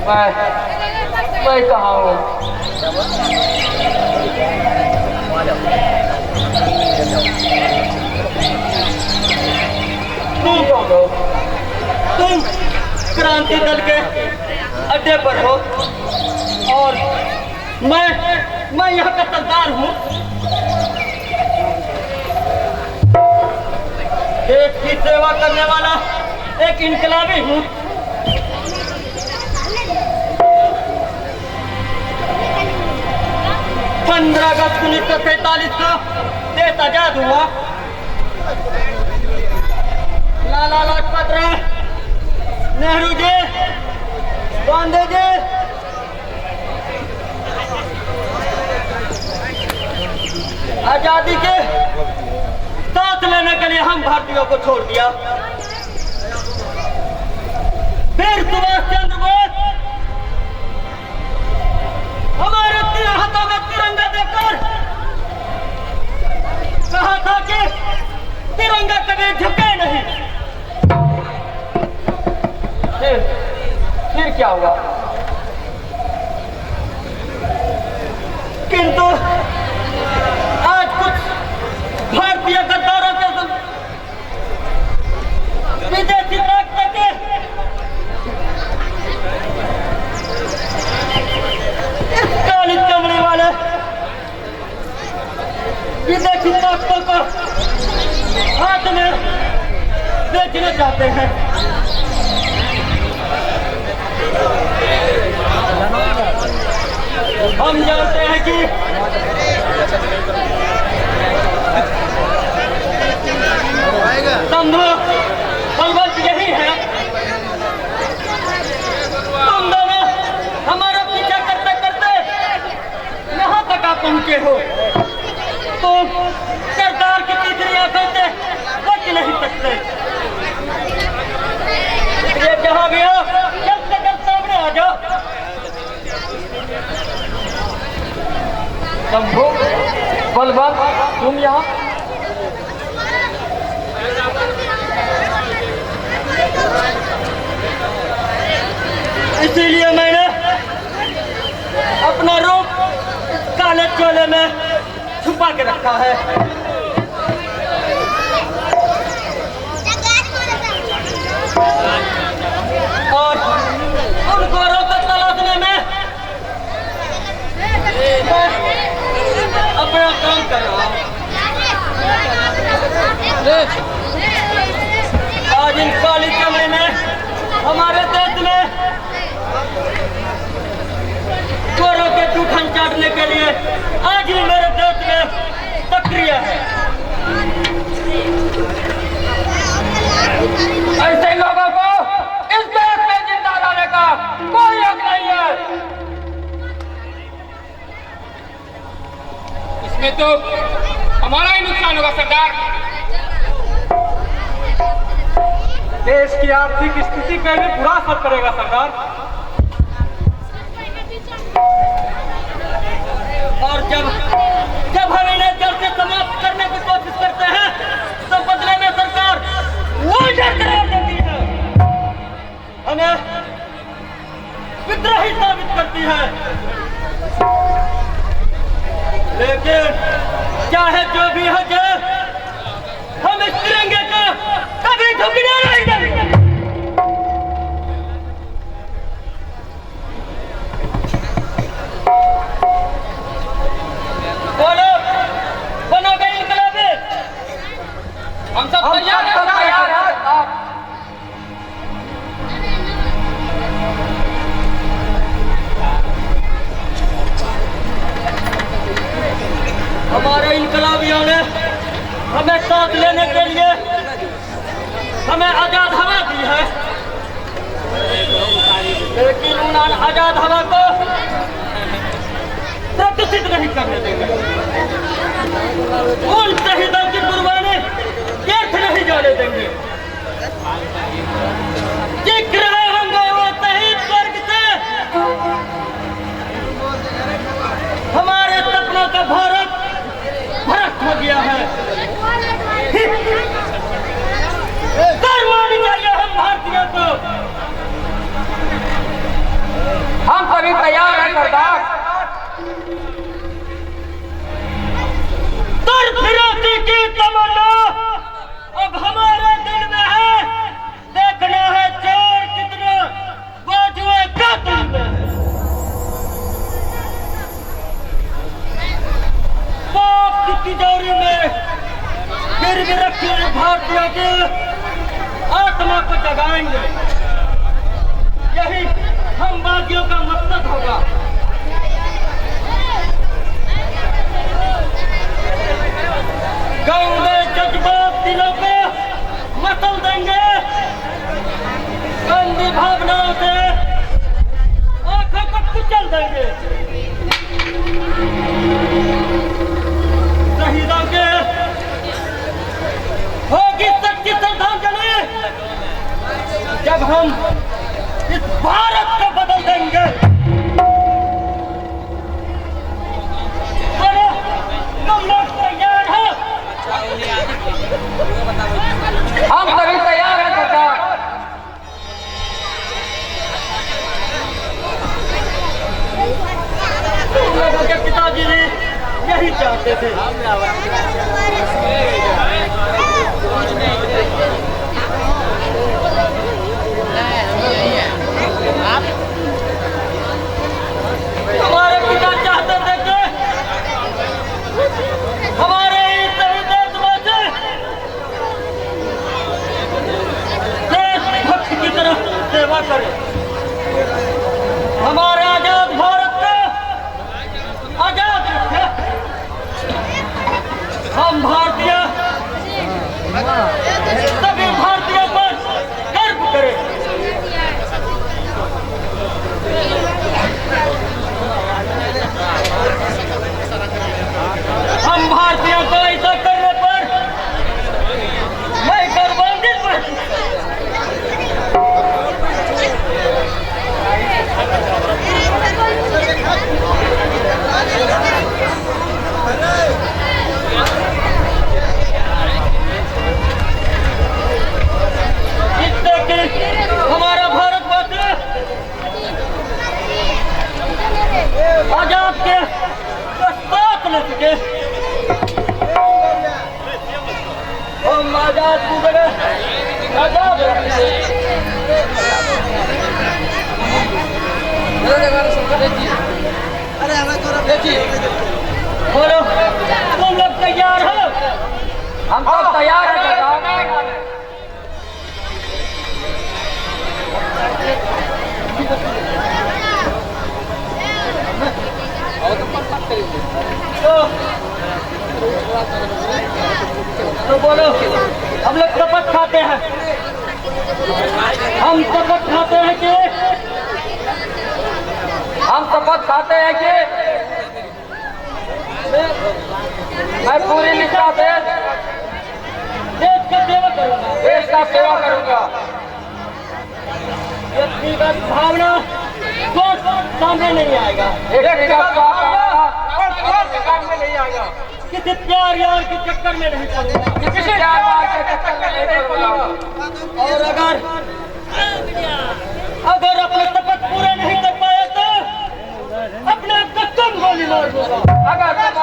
मैं कहाँ हूँ? तुम क्रांति दल के अड्डे पर हो और मैं यहाँ का सरदार हूँ। देश की सेवा करने वाला एक इनकलाबी हूँ। अगस्त 1947 को देश आजाद हुआ। लाला लाजपत राय, नेहरू जी, गांधी जी, आजादी के साथ लेने के लिए हम भारतीयों को छोड़ दिया। फिर सुभाष चंद्र बोस हमारे हाथों में तिरंगा देकर कहा था कि तिरंगा कभी झुके नहीं। फिर क्या हुआ? किंतु आज कुछ भारतीय गद्दारों के विदेशी ताकतों के इस काली चमड़ी वाले विदेशी ताकतों को हाथ में बेचना चाहते हैं। हम जानते हैं कि संभव बलवंत यही है। तुम दोनों हमारा पीछा करते करते यहाँ तक आ पहुँचे हो। तुम सरदार की तीसरी आंखों से बच नहीं सकते। ये जहाँ भी हो जल्द से जल्द सामने आ जाओ। शंभू, बलवंत, तुम यहाँ? इसीलिए मैंने अपना रूप काले चोले में छुपा के रखा है। और उन गोरों को तलाशने में अपना काम कर रहा हूँ। आज इन काली चमड़ी में हमारे देश में गोरों के जूठन चाटने के लिए आज भी मेरे देश में सक्रिय है। ऐसे लोगों को इस देश में जिंदा रहने का कोई हक नहीं है। इसमें तो हमारा ही नुकसान होगा सरदार। देश की आर्थिक स्थिति पर भी बुरा असर पड़ेगा सरदार। और जब हम इन्हें जड़ से समाप्त करने की कोशिश करते हैं तो बदले में सरकार लूजर करार देती है, हमें विद्रोही साबित करती है। लेकिन चाहे जो भी हो जाए, हम इस तिरंगे को कभी झुकने नहीं देंगे। बोलो, बनोगे इनकलाबी? हम सब तैयार हैं। हमारे इनकलाबियों ने हमें साथ लेने के लिए हमें आजाद हवा दी है, लेकिन उन आजाद हवा को प्रदूषित नहीं करने देंगे। उन शहीदों की कुर्बानी व्यर्थ नहीं जाने देंगे। दिख रहे होंगे वो शहीद स्वर्ग से हमारे सपनों का भारत भ्रष्ट हो गया है। शर्म आनी चाहिए हम भारतीयों को। बढ़ाएंगे। यही हम बागियों का मकसद होगा। गांव में जज्बात दिलों को मसल देंगे। गंदी भावनाओं से आंखों को कुचल देंगे। शहीदों के होगी सच्ची श्रद्धांजलि जब हम इस भारत को बदल देंगे। अरे तुम लोग तैयार हो? हम सभी तैयार हैं सरदार। तुम लोगों के पिताजी ने यही चाहते थे। हमारे पिता चाहते थे कि हमारे इस देशवासी देशभक्त की तरह सेवा करें। हमारे आजाद भारत को आजाद रखें। हम भारतीय सभी भारतीयों पर गर्व करें। हम भारतीयों को ऐसा करने पर मैं गर्वान्वित हूँ। जिससे कि हमारा भारतवर्ष आजाद के साथ न सके। हम आजाद की जगह आजाद रखें। बोलो तुम लोग तैयार हो? हम सब तैयार हैं सरदार। तो बोलो हम लोग शपथ खाते हैं। हम शपथ खाते हैं कि मैं पूरी निष्ठा से देश की सेवा करूंगा। देश का सेवा करूंगा। व्यक्तिगत भावना सोच सामने नहीं आएगा। में नहीं आएगा। किसी प्यार यार के चक्कर में नहीं पड़ूंगा। किसी प्यार के चक्कर में नहीं पड़ूंगा। और अगर अपने शपथ पूरे नहीं कर पाए तो अपने आप को तुम गोली मार दूंगा। अगर